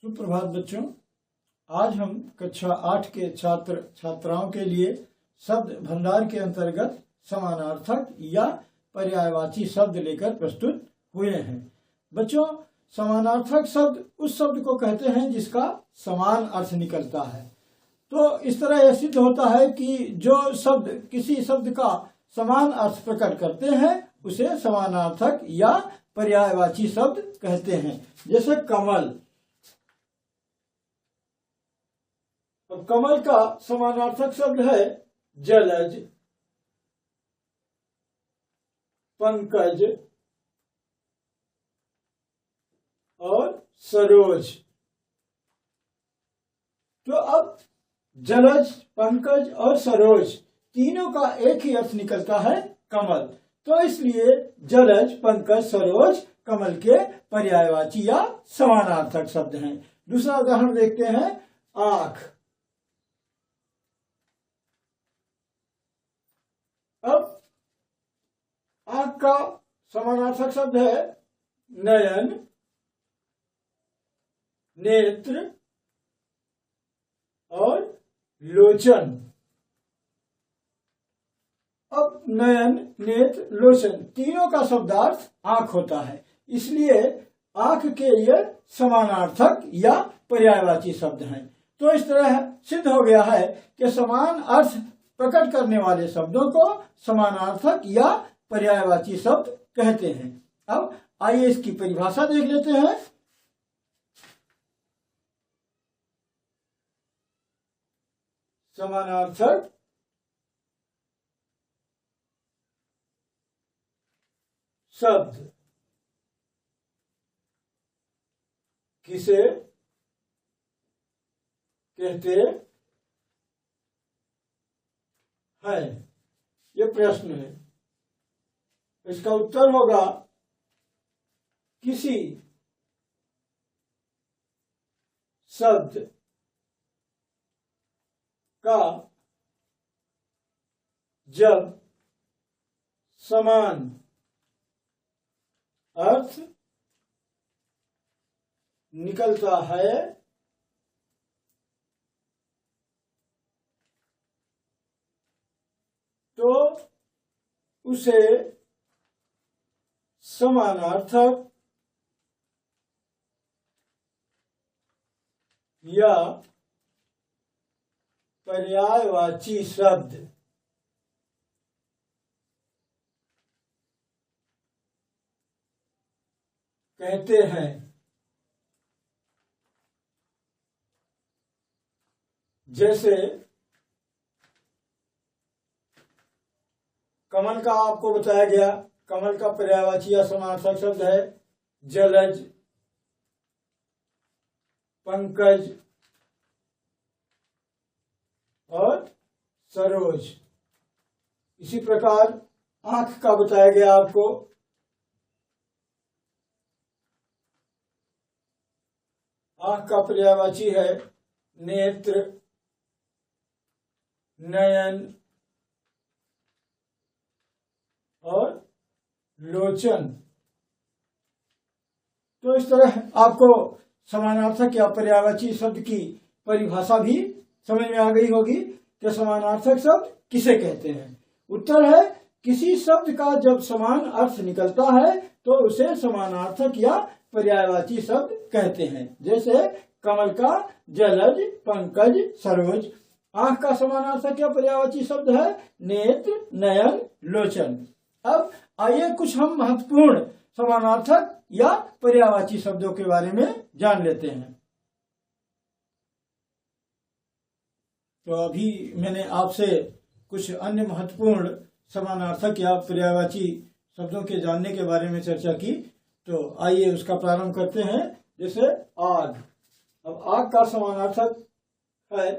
सुप्रभात बच्चों, आज हम कक्षा 8 के छात्र छात्राओं के लिए शब्द भंडार के अंतर्गत समानार्थक या पर्यायवाची शब्द लेकर प्रस्तुत हुए हैं। बच्चों, समानार्थक शब्द उस शब्द को कहते हैं जिसका समान अर्थ निकलता है। तो इस तरह यह सिद्ध होता है कि जो शब्द किसी शब्द का समान अर्थ प्रकट करते हैं उसे समानार्थक या पर्यायवाची शब्द कहते हैं। जैसे कमल, अब कमल का समानार्थक शब्द है जलज, पंकज और सरोज। तो अब जलज, पंकज और सरोज तीनों का एक ही अर्थ निकलता है कमल। तो इसलिए जलज, पंकज, सरोज कमल के पर्यायवाची या समानार्थक शब्द हैं। दूसरा उदाहरण देखते हैं, आंख। अब आंख का समानार्थक शब्द है नयन, नेत्र और लोचन। अब नयन, नेत्र, लोचन तीनों का शब्दार्थ आंख होता है, इसलिए आंख के ये समानार्थक या पर्यायवाची शब्द हैं। तो इस तरह सिद्ध हो गया है कि समान अर्थ प्रकट करने वाले शब्दों को समानार्थक या पर्यायवाची शब्द कहते हैं। अब आइए इसकी परिभाषा देख लेते हैं। समानार्थक शब्द किसे कहते हैं, ये प्रश्न है। इसका उत्तर होगा किसी शब्द का जब समान अर्थ निकलता है तो उसे समानार्थक या पर्यायवाची शब्द कहते हैं। जैसे कमल का आपको बताया गया, कमल का पर्यायवाची या समानार्थक शब्द है जलज, पंकज और सरोज। इसी प्रकार आंख का बताया गया आपको, आंख का पर्यायवाची है नेत्र, नयन और लोचन। तो इस तरह आपको समानार्थक या पर्यायवाची शब्द की परिभाषा भी समझ में आ गई होगी कि समानार्थक शब्द किसे कहते हैं। उत्तर है किसी शब्द का जब समान अर्थ निकलता है तो उसे समानार्थक या पर्यायवाची शब्द कहते हैं। जैसे कमल का जलज, पंकज, सरोज। आंख का समानार्थक या पर्यायवाची शब्द है नेत्र, नयन, लोचन। अब आइए कुछ हम महत्वपूर्ण समानार्थक या पर्यायवाची शब्दों के बारे में जान लेते हैं। तो अभी मैंने आपसे कुछ अन्य महत्वपूर्ण समानार्थक या पर्यायवाची शब्दों के जानने के बारे में चर्चा की, तो आइए उसका प्रारंभ करते हैं। जैसे आग। अब आग का समानार्थक है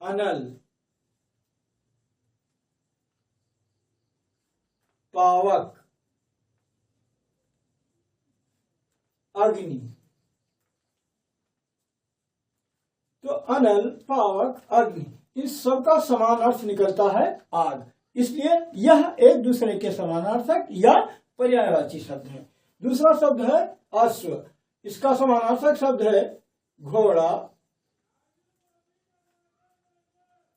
अनल, पावक, अग्नि। तो अनल, पावक, अग्नि इस सब का समान अर्थ निकलता है आग, इसलिए यह एक दूसरे के समानार्थक या पर्यायवाची शब्द है। दूसरा शब्द है अश्व। इसका समानार्थक शब्द है घोड़ा,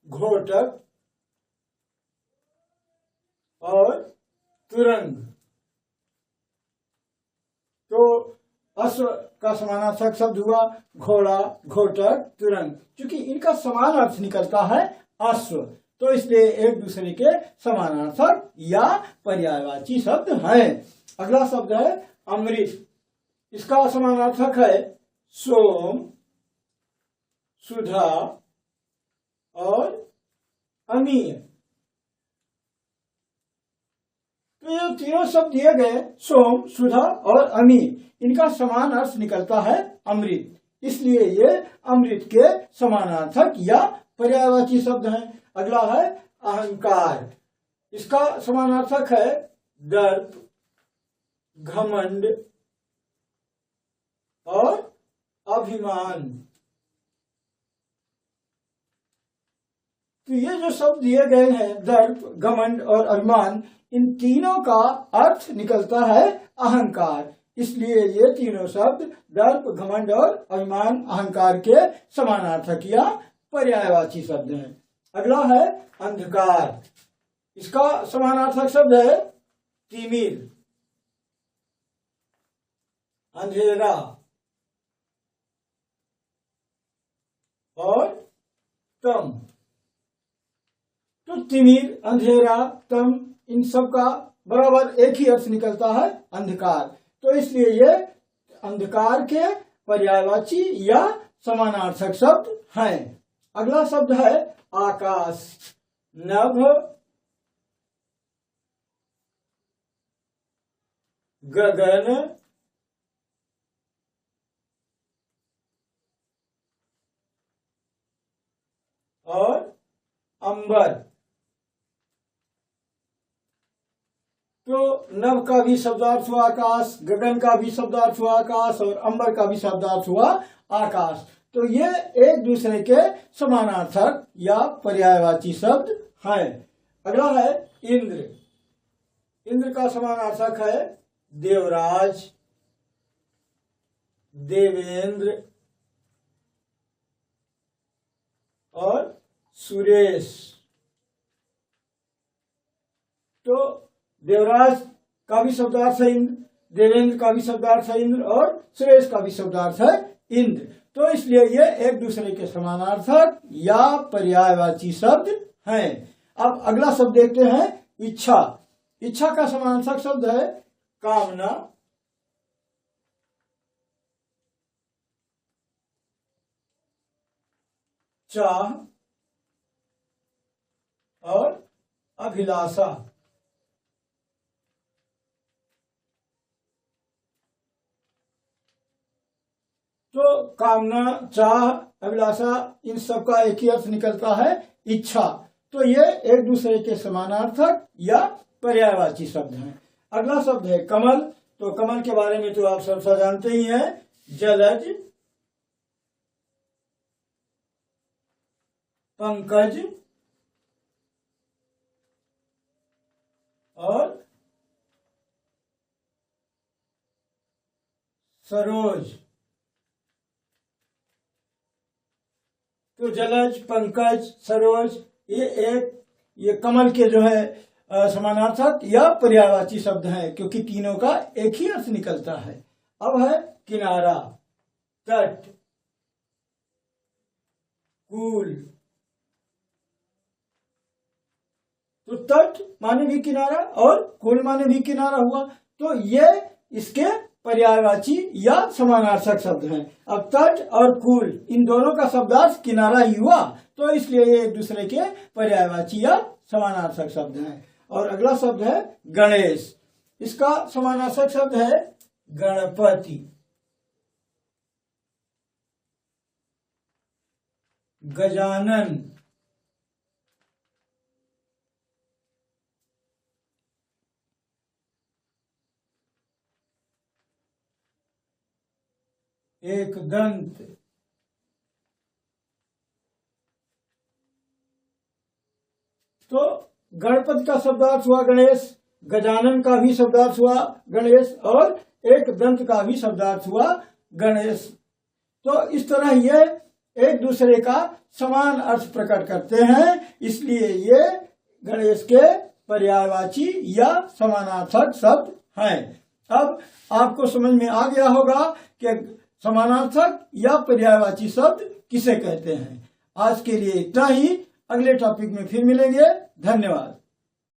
घोटक और तुरंग। तो अश्व का समानार्थक शब्द हुआ घोड़ा, घोटक, तुरंग। क्योंकि इनका समान अर्थ निकलता है अश्व, तो इसलिए एक दूसरे के समानार्थक या पर्यायवाची शब्द है। अगला शब्द है अमृत। इसका समानार्थक है सोम, सुधा और अमीय। तो ये तीनों शब्द दिए गए सोम, सुधा और अमी, इनका समान अर्थ निकलता है अमृत, इसलिए ये अमृत के समानार्थक या पर्यायवाची शब्द हैं। अगला है अहंकार। इसका समानार्थक है दर्प, घमंड और अभिमान। तो ये जो शब्द दिए गए हैं दर्प, घमंड और अभिमान, इन तीनों का अर्थ निकलता है अहंकार, इसलिए ये तीनों शब्द दर्प, घमंड और अभिमान अहंकार के समानार्थक या पर्यायवाची शब्द हैं। अगला है अंधकार। इसका समानार्थक शब्द है तिमिर, अंधेरा और तम। तो तिमिर, अंधेरा, तम, इन सब का बराबर एक ही अर्थ निकलता है अंधकार, तो इसलिए ये अंधकार के पर्यायवाची या समानार्थक शब्द हैं। अगला शब्द है आकाश। नभ, गगन और अंबर। तो नभ का भी शब्दार्थ हुआ आकाश, गगन का भी शब्दार्थ हुआ आकाश और अंबर का भी शब्दार्थ हुआ आकाश। तो ये एक दूसरे के समानार्थक या पर्यायवाची शब्द हैं। अगला है इंद्र। इंद्र का समानार्थक है देवराज, देवेंद्र और सुरेश। तो देवराज का भी शब्दार्थ है इंद्र, देवेंद्र का भी शब्दार्थ है इंद्र और सुरेश का भी शब्दार्थ है इंद्र। तो इसलिए ये एक दूसरे के समानार्थक या पर्यायवाची शब्द हैं। अब अगला शब्द देखते हैं इच्छा। इच्छा का समानार्थक शब्द है कामना, चाह और अभिलाषा। तो कामना, चाह, अभिलाषा, इन सब का एक ही अर्थ निकलता है इच्छा। तो ये एक दूसरे के समानार्थक या पर्यायवाची शब्द हैं। अगला शब्द है कमल। तो कमल के बारे में तो आप सब जानते ही हैं, जलज, पंकज और सरोज। तो जलज, पंकज, सरोज, ये कमल के जो है समानार्थक या पर्यायवाची शब्द हैं, क्योंकि तीनों का एक ही अर्थ निकलता है। अब है किनारा, तट, कूल। तो तट माने भी किनारा और कूल माने भी किनारा हुआ, तो ये इसके पर्यायवाची या समानार्थक शब्द हैं। अब तट और कूल इन दोनों का शब्दार्थ किनारा ही हुआ, तो इसलिए ये एक दूसरे के पर्यायवाची या समानार्थक शब्द हैं। और अगला शब्द है गणेश। इसका समानार्थक शब्द है गणपति, गजानन, एकदंत। तो गणपति का शब्दार्थ हुआ गणेश, गजानन का भी शब्दार्थ हुआ गणेश और एक दंत का भी शब्दार्थ हुआ गणेश। तो इस तरह ये एक दूसरे का समान अर्थ प्रकट करते हैं, इसलिए ये गणेश के पर्यायवाची या समानार्थक शब्द हैं। अब आपको समझ में आ गया होगा कि समानार्थक या पर्यायवाची शब्द किसे कहते हैं। आज के लिए इतना ही, अगले टॉपिक में फिर मिलेंगे। धन्यवाद।